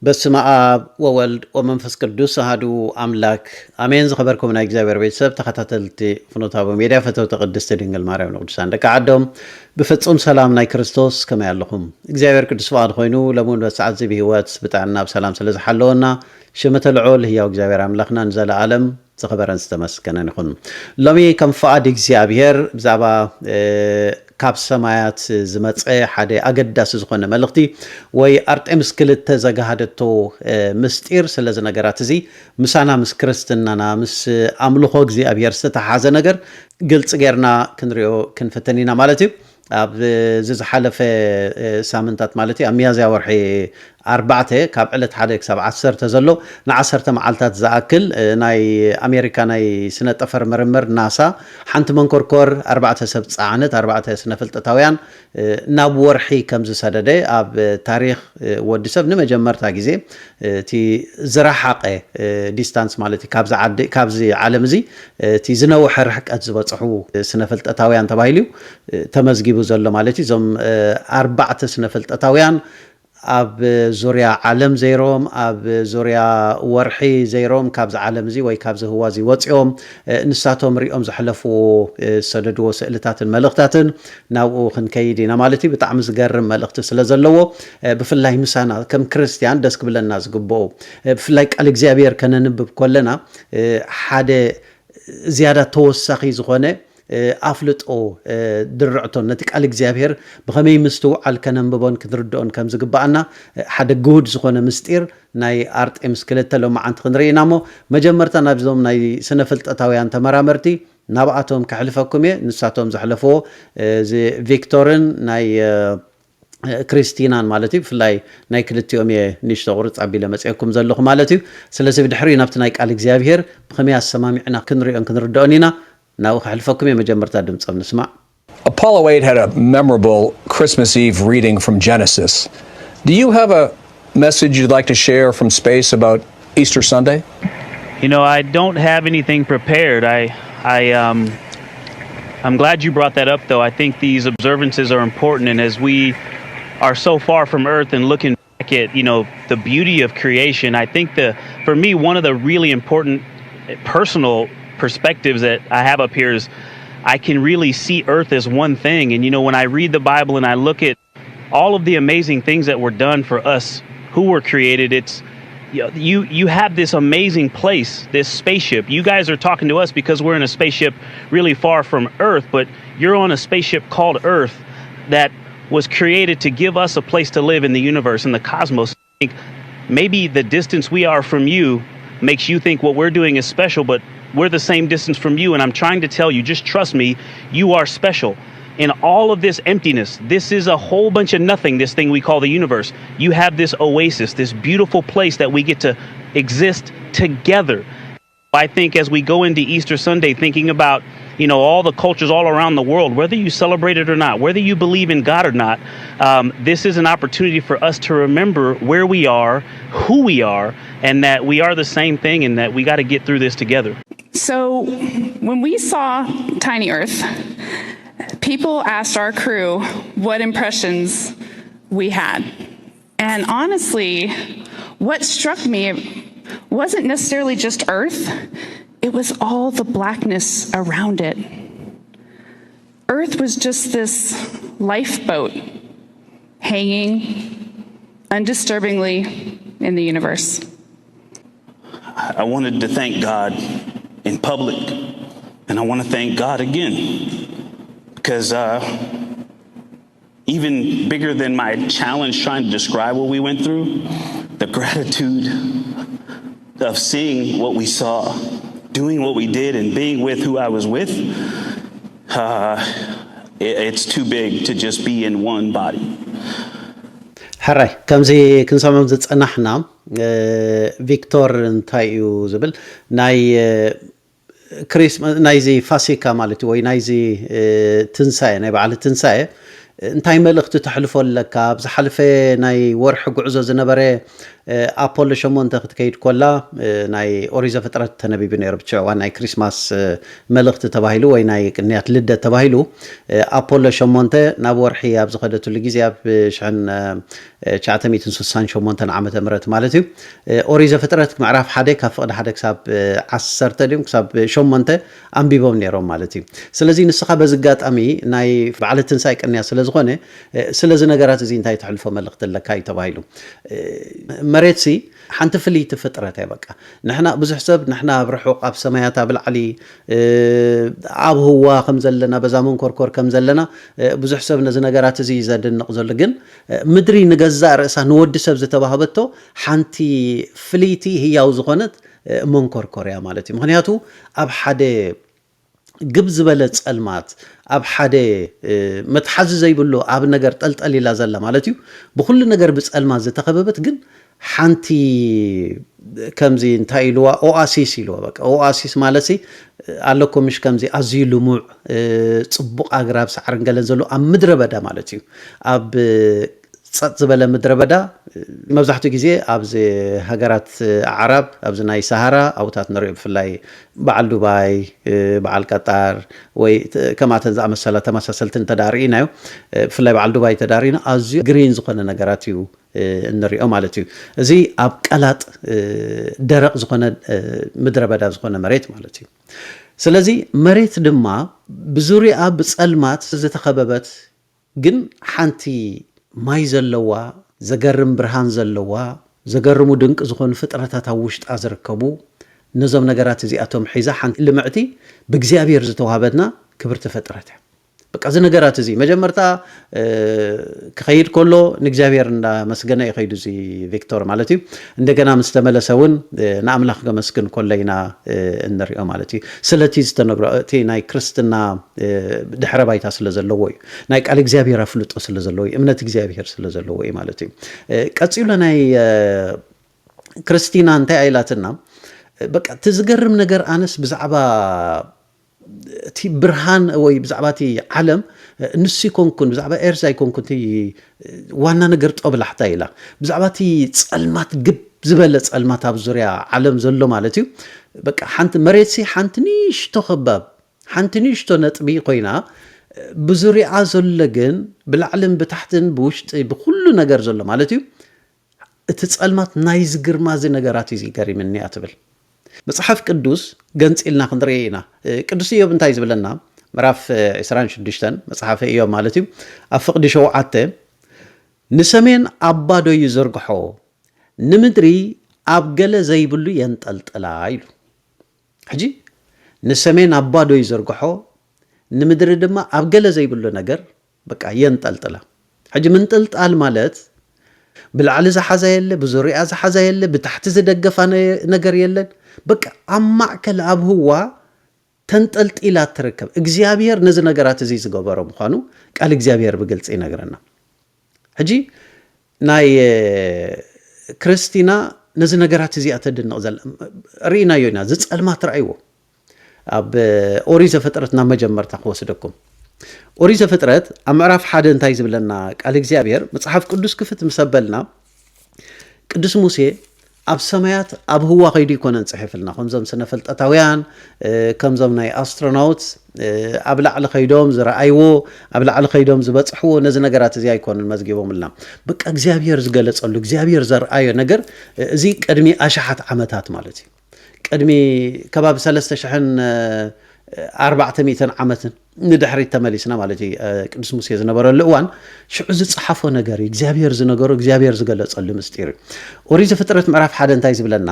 በስመ አብ ወወልድ ወመንፈስ ቅዱስ አሐዱ አምላክ አሜን። ዝኸበርኩም ናይ እግዚአብሔር ቤተሰብ ተኸታተልቲ ፍኖተ አበው ሚድያ ፈተውቲ ቅድስቲ ድንግል ማርያም ንቅዱሳን ደቂ ዓዶም ብፍጹም ሰላም ናይ ክርስቶስ ከመይ ኣለኹም? እግዚአብሔር ቅዱስ ፈቃድ ኮይኑ ለሙን በሰዓት እዚ ብሂወት ብጣዕና ብሰላም ስለ ዝሓለወና ሽመተ ልዑል ህያው እግዚአብሔር አምላኽና ንዘለዓለም ዝኸበረን ዝተመስገነን ይኹን። ሎሚ ከም ፈቃድ እግዚአብሔር ብዛዕባ ካብ ሰማያት ዝመፀ ሓደ አገዳሲ ዝኾነ መልእኽቲ ወይ አርጤምስ ክልተ ዘጋሃደቶ ምስጢር ስለዚ ነገራት እዚ ምሳና ምስ ክርስትናና ምስ አምልኾ እግዚአብሔር ዝተሓዘ ነገር ግልጽ ጌርና ክንሪኦ ክንፈተን ኢና ማለት እዩ። ኣብ ዝሓለፈ ሳምንታት ማለት እዩ ኣብ ሚያዝያ ወርሒ 4 ካብ ዕለት 1 ክሳብ 10 ዘሎ ን10 መዓልታት ዝኣክል ናይ ኣሜሪካ ናይ ስነ ጠፈር ምርምር ናሳ ሓንቲ መንኮርኮር 4 ሰብ ፃዕነት 4 ስነ ፍልጠታውያን ናብ ወርሒ ከም ዝሰደደ ኣብ ታሪክ ወዲ ሰብ ንመጀመርታ ግዜ እቲ ዝረሓቀ ዲስታንስ ማለት እዩ ካብዚ ዓለም እዚ እቲ ዝነውሐ ርሕቀት ዝበፅሑ ስነ ፍልጠታውያን ተባሂሉ ተመዝጊቡ ዘሎ ማለት እዩ። እዞም 4 ስነ ፍልጠታውያን ኣብ ዙርያ ዓለም ዘይሮም ኣብ ዙርያ ወርሒ ዘይሮም ካብዚ ዓለም እዚ ወይ ካብዚ ህዋ እዚ ወፂኦም ንሳቶም ሪኦም ዝሕለፍዎ ሰደድዎ ስእልታትን መልእኽታትን ናብኡ ክንከይድ ኢና ማለት እዩ። ብጣዕሚ ዝገርም መልእኽቲ ስለ ዘለዎ ብፍላይ ምሳና ከም ክርስቲያን ደስ ክብለና ዝግብኦ ብፍላይ ቃል እግዚአብሔር ከነንብብ ከለና ሓደ ዝያዳ ተወሳኺ ዝኾነ ኣፍልጦ ድርዕቶ ነቲ ቃል እግዚአብሔር ብኸመይ ምስትውዓል ከነንብቦን ክንርድኦን ከም ዝግባአና ሓደ ግሁድ ዝኾነ ምስጢር ናይ አርጤምስ ክልተ ሎማዓንቲ ክንርኢ ኢና እሞ መጀመርታ ናብዞም ናይ ስነ ፍልጠታውያን ተመራመርቲ ናብኣቶም ከሕልፈኩም እየ። ንሳቶም ዘሕለፍዎ ቪክቶርን ናይ ክሪስቲናን ማለት እዩ። ብፍላይ ናይ ክልቲኦም እየ ንእሽቶ ቁርፅ ኣቢለ መፅአኩም ዘለኹ ማለት እዩ። ስለዚ ብድሕሪ ናብቲ ናይ ቃል እግዚአብሔር ብኸመይ ኣሰማሚዕና ክንሪኦን ክንርድኦን ኢና ናው ከሕልፈኩም የመጀመርታ ድምፆም ንስማዕ። Apollo 8 had a memorable Christmas Eve reading from Genesis. Do you have a message you'd like to share from space about Easter Sunday? You know, I don't have anything prepared. I'm glad you brought that up, though. I think these observances are important, and as we are so far from Earth and looking back at, you know, the beauty of creation, I think for me, one of the really important personal perspectives that I have up here is I can really see Earth as one thing. And you know, when I read the Bible and I look at all of the amazing things that were done for us who were created, it's you have this amazing place, this spaceship. You guys are talking to us because we're in a spaceship really far from Earth, but you're on a spaceship called Earth that was created to give us a place to live in the universe, in the cosmos. I think maybe the distance we are from you makes you think what we're doing is special, but we're the same distance from you, and I'm trying to tell you, just trust me, you are special. In all of this emptiness, this is a whole bunch of nothing, this thing we call the universe. You have this oasis, this beautiful place that we get to exist together. I think as we go into Easter Sunday, thinking about, you know, all the cultures all around the world, whether you celebrate it or not, whether you believe in God or not, this is an opportunity for us to remember where we are, who we are, and that we are the same thing, and that we got to get through this together. So when we saw Tiny Earth, people asked our crew what impressions we had. And honestly, what struck me wasn't necessarily just Earth, it was all the blackness around it. Earth was just this lifeboat hanging undisturbingly in the universe. I wanted to thank God in public, and I want to thank God again, because even bigger than my challenge trying to describe what we went through, the gratitude of seeing what we saw, doing what we did, and being with who I was with, it's too big to just be in one body. حراي كمزي كنسمعهم زتصنحنا فيكتور انتايو زبل ناي كريسماس نايزي فاسيكا مالتي وي نايزي تنساي ناي بعد تنساي انتاي ملخت تحلفوا لك بزحلفه ناي ورح غعزو زنبره ابولو شمون تكيد كولا ناي اوريزا فترات تنبي بنير بتشوا ناي كريسماس ملخت تباهيلو وي ناي كنيات لده تباهيلو ابولو شمون ناب ورحي اب زخدتو لغيزي اب شحن 960 شمون عامه مرت مالتي اوريزا فترات معرف حدا كفقد حدا حساب 10 ديم حساب شمون انبيبوم نيرو مالتي سلازي نسخه بزغاطامي ناي بعد تنساي قنيا سلازخونه سلازي نغرات زي انتي تحلفو ملخت لكاي تباهيلو مريتسي حنت فلي تفطرت بقى نحنا بزح سب نحنا برحوق اب سمايات بالعلي اب هو كم زلنا بزامن كوركور كم زلنا بزح سب نز نغرات زي زدنق زل ግን ምድሪ ንገዛ ርእሳ ንወዲ ሰብ ዝተባሃበቶ ሓንቲ ፍሊቲ ህያው ዝኾነት መንኮርኮርያ ማለት እዩ ምክንያቱ ኣብ ሓደ ግብ ዝበለ ጸልማት ኣብ ሓደ መትሓዝ ዘይብሉ ኣብ ነገር ጠልጠል ኢላ ዘላ ማለት እዩ ብኩሉ ነገር ብጸልማት ዝተኸበበት ግን ሓንቲ ከምዚ እንታይ ኢልዋ ኦአሲስ ኢልዋ በቃ ኦአሲስ ማለት ኣለኩም ምሽ ከምዚ ኣዝዩ ልሙዕ ጽቡቕ ኣግራብ ሳዕርን ገለን ዘሎ ኣብ ምድረ በዳ ማለት እዩ ኣብ ጸጥ ዝበለ ምድረ በዳ መብዛሕትኡ ግዜ ኣብዚ ሃገራት ዓረብ ኣብዚ ናይ ሳሃራ ኣውታት ንሪኦ ብፍላይ በዓል ዱባይ በዓል ቀጣር ወይ ከማተን ዝኣመሰላ ተመሳሰልትን ተዳሪእናዮ ብፍላይ በዓል ዱባይ ተዳሪእና ኣዝዩ ግሪን ዝኾነ ነገራት እዩ እንሪኦ ማለት እዩ እዚ ኣብ ቀላጥ ደረቕ ዝኾነ ምድረ በዳ ዝኾነ መሬት ማለት እዩ ስለዚ መሬት ድማ ብዙርያ ብጸልማት ዝተኸበበት ግን ሓንቲ ማይ ዘለዋ ዘገርም ብርሃን ዘለዋ ዘገርሙ ድንቅ ዝኾኑ ፍጥረታት ኣብ ውሽጣ ዝርከቡ ነዞም ነገራት እዚኣቶም ሒዛ ሓንቲ ልምዕቲ ብእግዚአብሔር ዝተዋሃበትና ክብርቲ ፍጥረት በቃ እዚ ነገራት እዚ መጀመርታ ክኸይድ ከሎ ንእግዚአብሔር እንዳመስገነ ይኸይዱ እዚ ቪክቶር ማለት እዩ እንደገና ምስተመለሰውን ንኣምላኽ ከመስግን ኮለይና እንሪኦ ማለት እዩ ስለቲ ዝተነግሮ እቲ ናይ ክርስትና ድሕረ ባይታ ስለ ዘለዎ እዩ ናይ ቃል እግዚአብሔር አፍልጦ ስለ ዘለዎ እዩ እምነት እግዚአብሔር ስለ ዘለዎ እዩ ማለት እዩ ቀፂሉ ናይ ክርስቲና እንታይ አይላትና በቃ ትዝገርም ነገር ኣነስ ብዛዕባ تي برهان وي بزعباتي عالم نسي كونكون بزعبا إرزاي كونكون تي وانا نقرت قبل حتى إلا بزعباتي تسألمات قب زبالة تسألمات بزوريا عالم زلو مالتي بك حانت مريتسي حانت نيش تخباب حانت نيش تنطبي قوينا بزوريا زلقن بالعلم بتحتن بوشت بكل نقر زلو مالتي تسألمات نايز قرمازي نقراتي زي قري مني أتبل مصحف قدوس ገንጽ ኢልና ክንድሪና ቅዱስ ኢዮብ እንታይ ዝብለና ምዕራፍ 26 መጽሓፈ ኢዮብ ማለት እዩ ኣብ ፍቅዲ 7 ንሰሜን ኣባዶ ይዘርግሖ ንምድሪ ኣብ ገለ ዘይብሉ የንጠልጥላ ኢሉ ሕጂ ንሰሜን ኣባዶ ይዘርግሖ ንምድሪ ድማ ኣብ ገለ ዘይብሉ ነገር በቃ የንጠልጥላ ሕጂ ምንጥልጣል ማለት بالعلى زحزة يله بزوريا زحزة يله بتحت زدقفة نجر يله بق أما كل أب هو تنتقلت إلى تركب إجزابير نزل نجارات زي زجابره مخانو قال إجزابير بقلت إيه نجرنا هجي ناي كريستينا نزل نجارات زي أتدن نزل رينا يونا زت المات رأيوه أب أوريزة فترتنا مجمر تقوى صدقكم أوريزة فترة أمعرف حدا انتايز بلنا قال إجزابير مصحف قدوس كفت مسبلنا قدوس موسى أب سمايات أب هو غير يكون نصحف لنا خمسة سنفلت أتاويان كم زمناي أسترونوت أبلع على خيدوم زرا أيوه أبلع على خيدوم زبطحو نزل نجارات زي يكون المزجيبهم لنا بق إجزابير زقلت قال إجزابير زر أيو نجر زي قدمي أشحت عمتات مالتي قدمي كباب 400 عامة ندحري تماليسنا مالتي قدس موسى زنبرو لوان شو زصحفو ነገር እግዚአብሔር ዝነገሩ እግዚአብሔር ዝገለጸሉ ምስጢር ኦሪት ዘፍጥረት ምዕራፍ 1 እንታይ ዝብለና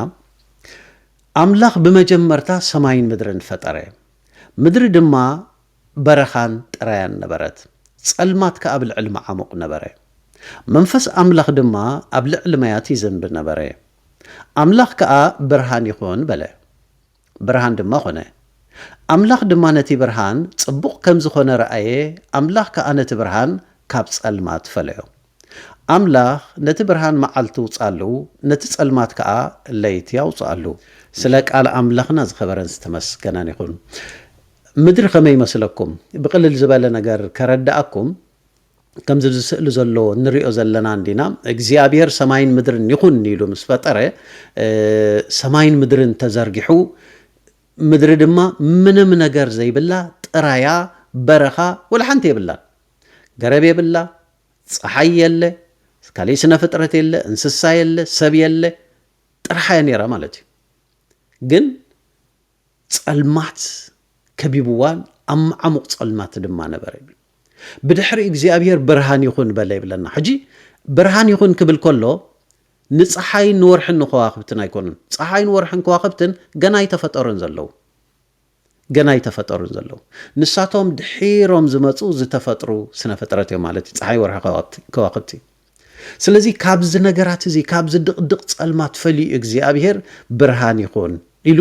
አምላኽ በመጀመርታ ሰማይን ምድርን ፈጠረ ምድር ድማ በረኻን ጥራያን ነበረት ጸልማት ከአብ ልዕል ማዓሙቅ ነበረ መንፈስ አምላኽ ድማ ኣብ ልዕል ማያት ይዘንብ ነበረ አምላኽ ከአ ብርሃን ይኹን በለ ብርሃን ድማ ኾነ أملاخ دمانتي برهان صبوق كم زخون رأيه أملاخ كأنت برهان كاب صلمات فليو ኣምላኽ ነቲ ብርሃን መዓልቲ ውፃሉ ነቲ ጸልማት ከዓ ለይቲ ያውፅኣሉ ስለ ቃል ኣምላኽና ዝኸበረን ዝተመስገነን ይኹን ምድሪ ከመይ ይመስለኩም ብቕልል ዝበለ ነገር ከረዳእኩም ከምዚ ዝስእሉ ዘሎ ንሪኦ ዘለና እንዲና እግዚኣብሔር ሰማይን ምድርን ይኹን ኢሉ ምስ ፈጠረ ሰማይን ምድርን ተዘርጊሑ ምድሪ ድማ ምንም ነገር ዘይብላ ጥራያ በረኻ ወላ ሓንቲ የብላን ገረብ የብላ ፀሓይ የለ ካሊእ ስነ ፍጥረት የለ እንስሳ የለ ሰብ የለ ጥራሓያ ነይራ ማለት እዩ ግን ጸልማት ከቢብዋን ዓሙቕ ጸልማት ድማ ነበረ ብድሕሪ እግዚኣብሔር ብርሃን ይኹን በለ ይብለና ሕጂ ብርሃን ይኹን ክብል ከሎ ንፀሓይን ወርሕን ከዋኽብትን ኣይኮኑን ፀሓይን ወርሕን ከዋኽብትን ገና ይተፈጠሩን ዘለው ንሳቶም ድሒሮም ዝመፁ ዝተፈጥሩ ስነ ፍጥረት እዮም ማለት እዩ ፀሓይ ወርሒ ከዋኽብቲ ስለዚ ካብዚ ነገራት እዚ ካብዚ ድቕድቕ ጸልማት ፈልዩ እግዚኣብሔር ብርሃን ይኹን ኢሉ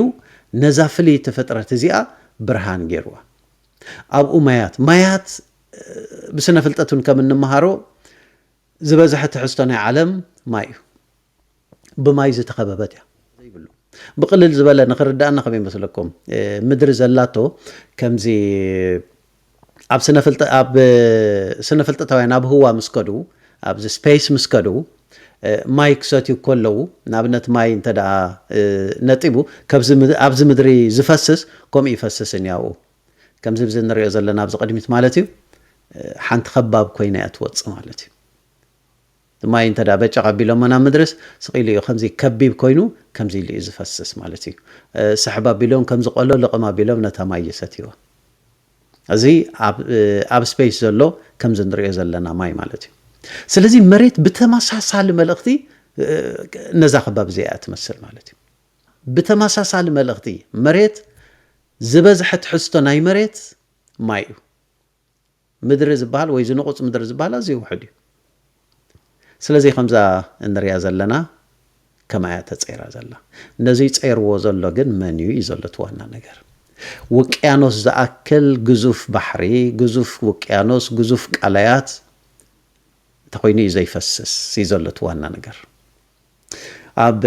ነዛ ፍልይቲ ፍጥረት እዚኣ ብርሃን ገይርዋ ኣብኡ ማያት ብስነ ፍልጠቱን ከም እንመሃሮ ዝበዝሐ ትሕዝቶ ናይ ዓለም ማይ እዩ ብማይ ዝተኸበበት እያ ዘይብሉ ብቕልል ዝበለ ንኽርዳእና ከመይ ይመስለኩም ምድሪ ዘላቶ ከምዚ ኣብ ስነ ፍልጠታውያን ኣብ ህዋ ምስ ከዱ ኣብዚ ስፔስ ምስ ከዱ ማይ ክሰትዩ ከለዉ ንኣብነት ማይ እንተዳ ነጢቡ ኣብዚ ምድሪ ዝፈስስ ከምኡ ይፈስስን ያው ከምዚ ብዚ ንሪኦ ዘለና ኣብዚ ቅድሚት ማለት እዩ ሓንቲ ከባብ ኮይና እያ ትወፅእ ማለት እዩ ማይ እንተዳ በጨቕ ኣቢሎሞ ናብ ምድርስ ስቂሉ እዩ ከምዚ ከቢብ ኮይኑ ከምዚ ኢሉ እዩ ዝፈስስ ማለት እዩ ስሕባ ኣቢሎም ከምዚ ቆሎ ልቕማ ኣቢሎም ነታ ማይ ይሰትይዋ እዚ ኣብ ስፔስ ዘሎ ከምዚ ንሪኦ ዘለና ማይ ማለት እዩ ስለዚ መሬት ብተመሳሳሊ መልእኽቲ ነዛ ከባብ እዚኣ ትመስል ማለት እዩ ብተመሳሳሊ መልእኽቲ መሬት ዝበዝሐ ትሕዝቶ ናይ መሬት ማይ እዩ ምድሪ ዝበሃል ወይ ዝንቑፅ ምድሪ ዝበሃል ኣዝዩ ውሕድ እዩ ስለዚ ከምዛ እንሪያ ዘለና ከማያ ተፀይራ ዘላ ነዚ ፀይርዎ ዘሎ ግን መን እዩ ዘሎ ዋና ነገር ውቅያኖስ ዝኣክል ግዙፍ ባሕሪ ግዙፍ ውቅያኖስ ግዙፍ ቃላያት ተኮይኑ እዩ ዘይፈስስ እዩ ዘሎ ዋና ነገር ኣብ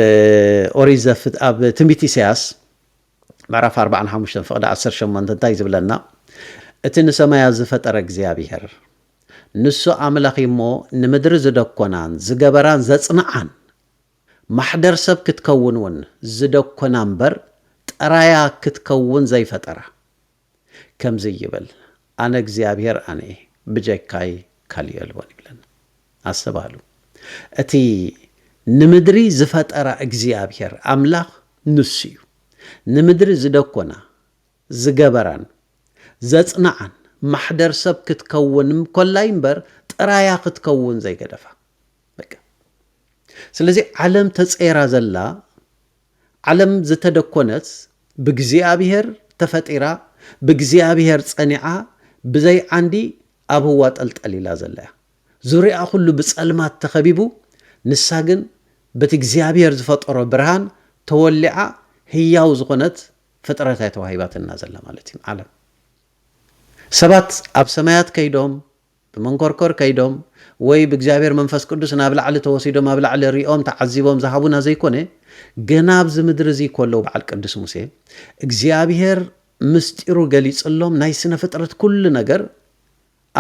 ኦሪት ዘፍጥረት ኣብ ትንቢት ኢሳያስ ምዕራፍ 45 ፍቕዲ 18 እንታይ ዝብለና እቲ ንሰማያት ዝፈጠረ እግዚኣብሔር ንሱ ኣምላኺ እሞ ንምድሪ ዝደኮናን ዝገበራን ዘጽንዓን ማሕደር ሰብ ክትከውን እውን ዝደኮና እምበር ጥራያ ክትከውን ዘይፈጠራ ከምዚ ይብል ኣነ እግዚኣብሔር ኣነ ብጀካይ ካሊእ የልዎን ይብለና ኣሰባሉ እቲ ንምድሪ ዝፈጠራ እግዚኣብሔር ኣምላኽ ንሱ እዩ ንምድሪ ዝደኮና ዝገበራን ዘጽንዓን ማሕደር ሰብ ክትከውን ኮላይ እምበር ጥራያ ክትከውን ዘይገደፋ በቃ ስለዚ ዓለም ተፀይራ ዘላ ዓለም ዝተደኮነት ብእግዚኣብሔር ተፈጢራ ብእግዚኣብሔር ጸኒዓ ብዘይ ዓንዲ ኣብ ህዋ ጠልጠሊላ ዘላ ዙርያ ኩሉ ብጸልማት ተኸቢቡ ንሳ ግን በቲ እግዚኣብሔር ዝፈጠሮ ብርሃን ተወሊዓ ህያው ዝኾነት ፍጥረታይ ተዋሂባትና ዘላ ማለት እዩ ዓለም ሰባት ኣብ ሰማያት ከይዶም ብመንኮርኮር ከይዶም ወይ ብእግዚኣብሔር መንፈስ ቅዱስ ናብ ላዕሊ ተወሲዶም ኣብ ላዕሊ ሪኦም ተዓዚቦም ዝሃቡና ዘይኮነ ገና ኣብዚ ምድሪ እዚ ከለዉ በዓል ቅዱስ ሙሴ እግዚኣብሔር ምስጢሩ ገሊፅሎም ናይ ስነ ፍጥረት ኩሉ ነገር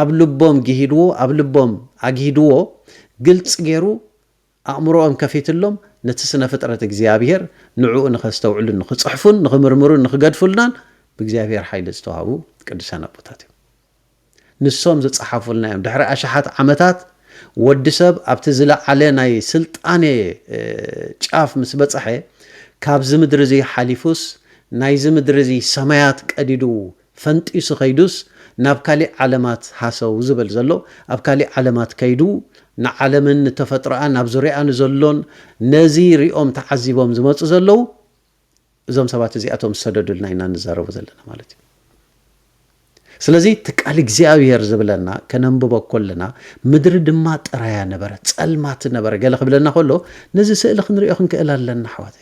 ኣብ ልቦም ግሂድዎ ኣብ ልቦም ኣግሂድዎ ግልጽ ገይሩ ኣእምሮኦም ከፊትሎም ነቲ ስነ ፍጥረት እግዚኣብሔር ንዕኡ ንኸስተውዕሉ ንኽፅሕፉን ንኽምርምሩን ንኽገድፉልናን ብእግዚኣብሔር ሓይሊ ዝተዋሃቡ ቅዱሳን ኣቦታት እዮም ንሶም ዝፀሓፉልና እዮም ድሕሪ ኣሽሓት ዓመታት ወዲ ሰብ ኣብቲ ዝለዓለ ናይ ስልጣነ ጫፍ ምስ በፅሐ ካብዚ ምድሪ እዚ ሓሊፉስ ናይዚ ምድሪ እዚ ሰማያት ቀዲዱ ፈንጢሱ ከይዱስ ናብ ካሊእ ዓለማት ሓሰው ዝብል ዘሎ ኣብ ካሊእ ዓለማት ከይዱ ንዓለምን ተፈጥሮኣን ናብ ዙርያኣን ዘሎን ነዚ ሪኦም ተዓዚቦም ዝመፁ ዘለው እዞም ሰባት እዚኣቶም ዝሰደዱልና ኢና ንዛረቡ ዘለና ማለት እዩ ስለዚ ትቃል እግዚኣብሔር ዝብለና ከነንብቦ ከለና ምድሪ ድማ ጥራያ ነበረ ጸልማት ነበረ ገለ ክብለና ከሎ ነዚ ስእሊ ክንሪኦ ክንክእል ኣለና ኣሕዋት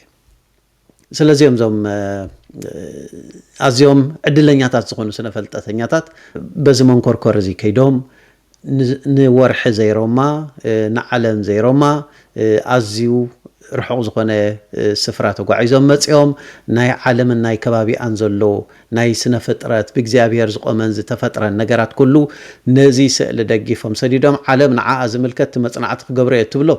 ስለዚ እዞም ኣዝዮም ዕድለኛታት ዝኾኑ ስነ ፈልጠተኛታት በዚ መንኮርኮር እዚ ከይዶም ንወርሒ ዘይሮማ ንዓለም ዘይሮማ ኣዝዩ ርሑቕ ዝኾነ ስፍራ ተጓዒዞም መጽኦም ናይ ዓለምን ናይ ከባቢኣን ዘሎ ናይ ስነ ፍጥረት ብእግዚአብሔር ዝቆመን ዝተፈጥረን ነገራት ኩሉ ነዚ ስእሊ ደጊፎም ሰዲዶም ዓለም ንዓኣ ዝምልከት መጽናዕቲ ክገብሮ እየ ትብሎ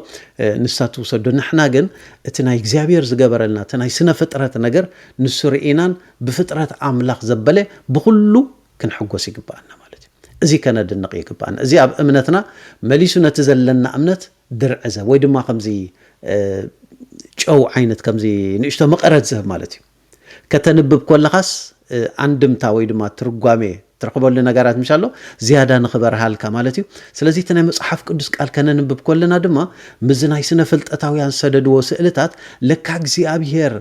ንሳቱ ሰዶ ንሕና ግን እቲ ናይ እግዚአብሔር ዝገበረልና እቲ ናይ ስነ ፍጥረት ነገር ንሱ ርኢናን ብፍጥረት ኣምላኽ ዘበለ ብኩሉ ክንሕጎስ ይግባአና ማለት እዩ እዚ ከነድንቕ ይግባአና እዚ ኣብ እምነትና መሊሱ ነቲ ዘለና እምነት ድርዕዘ ወይ ድማ ከምዚ ጨው ዓይነት ከምዚ ንእሽቶ መቐረት ዝህብ ማለት እዩ ከተንብብ ኮለኻስ አንድምታ ወይ ድማ ትርጓሜ ትረክበሉ ነገራት ምሻሎ ዝያዳ ንኽበርሃልካ ማለት እዩ ስለዚ እቲ ናይ መጽሓፍ ቅዱስ ቃል ከነንብብ ኮለና ድማ ምዝናይ ስነ ፍልጠታውያን ሰደድዎ ስእልታት ለካ እግዚአብሔር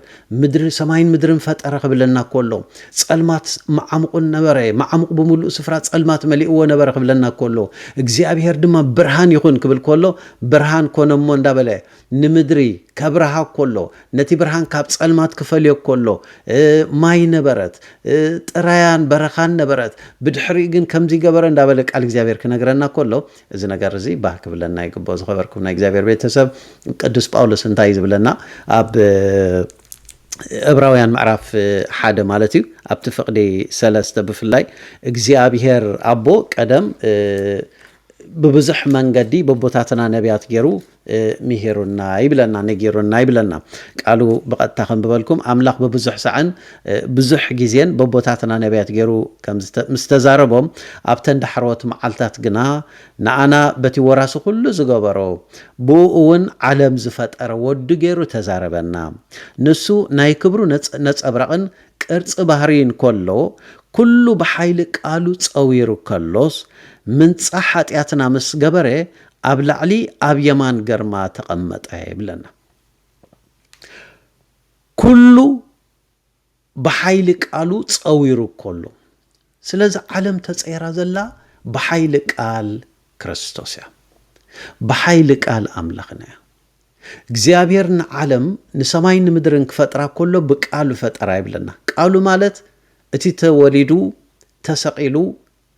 ምድሪ ሰማይን ምድርን ፈጠረ ክብለና ኮሎ ጸልማት ማዓምቁን ነበረ ማዓምቁ ብሙሉእ ስፍራ ጸልማት መሊእዎ ነበረ ክብለና ኮሎ እግዚአብሔር ድማ ብርሃን ይኹን ክብል ኮሎ ብርሃን ኮነሞ እንዳበለ ንምድሪ ከብርሃ ኮሎ ነቲ ብርሃን ካብ ጸልማት ክፈልዮ ኮሎ ማይ ነበረት ጥራያን በረኻን ነበረት ብድሕሪ ግን ከምዚ ገበረ እንዳበለ ቃል እግዚአብሔር ክነግረና ኮሎ እዚ ነገር እዚ ባህ ክብለና ይግባእ ዝኸበርኩም ናይ እግዚአብሔር ቤተሰብ ቅዱስ ጳውሎስ እንታይ ዝብለና ኣብ ዕብራውያን ምዕራፍ 1 ማለት እዩ ኣብቲ ፍቅዲ 3 ብፍላይ እግዚአብሔር አቦ ቀደም ببزح منجدي ببوتاتنا نبيات جرو مهيرنا يبلنا نجيرنا يبلنا قالوا بقد تاخن ببالكم أملاك ببزح سعن بزح جزين ببوتاتنا نبيات جرو كم مستزاربهم أبتن دحروت معلتات جنا نعنا بتي وراسه كل زجبرو بوون علم زفت أرود جرو تزاربنا نسو نايكبرو نت أبرقن كرت بحرين كله بحيلك قالوا تصويرو كلوس من صحات ياتنا مس جبره أبلعلي أبيمان جرما تقمت بلنا كله بحيلك قالوا تصويرو كله سلازة علم تسعير زلا بحيلك قال كريستوسيا بحيلك قال أملخنا እግዚአብሔርና ዓለም ንሰማይን ምድርን ክፈጥራ ኮሎ በቃሉ ፈጠራ ይብለና ቃሉ ማለት እቲ ተወሊዱ ተሰቂሉ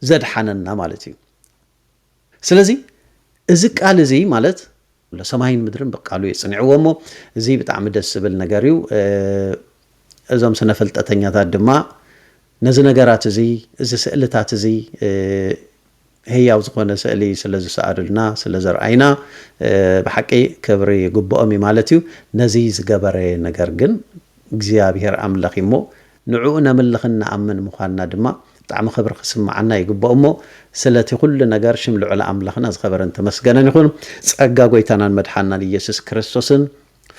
ዘድሓነና ማለት እዩ ስለዚ እዚ ቃል እዚ ማለት ለሰማይን ምድርን በቃሉ ይጽንዕዎሞ እዚ በጣም ደስ ብል ነገር እዩ እዞም ስነፈልጠተኛታት ድማ ነዚ ነገራት እዚ ስእልታት እዚ هياو زخونه سألي سلازو سأدلنا سلازر عينا بحقي كبري قبؤمي مالتيو نزيز قبري نقرقن እግዚአብሔር አምላኺሞ ንዑና መልኽና አመን ምዃንና ድማ ጣዕሚ خبر خصم معنا ይግበኡሞ ስለቲ ሁሉ ነገር ሽምልዑ ለአምላኽና ዝኸበረን ተመስገነን ይኹን ጸጋ ጎይታናን መድሓናን ኢየሱስ ክርስቶስን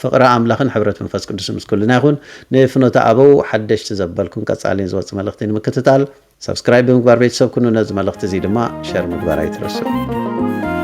ፍቅራ አምላኽን ሕብረት መንፈስ ቅዱስ ምስኩልና ይኹን ንፍኖተ አበው ሓደሽቲ ዘበልኩን ቀጻሊን ዝወጽ መልእኽትን ምክትታል سبسكرايب بمقبار بيتساب كنو نزم لغت زي دما شير مقبار ايترسو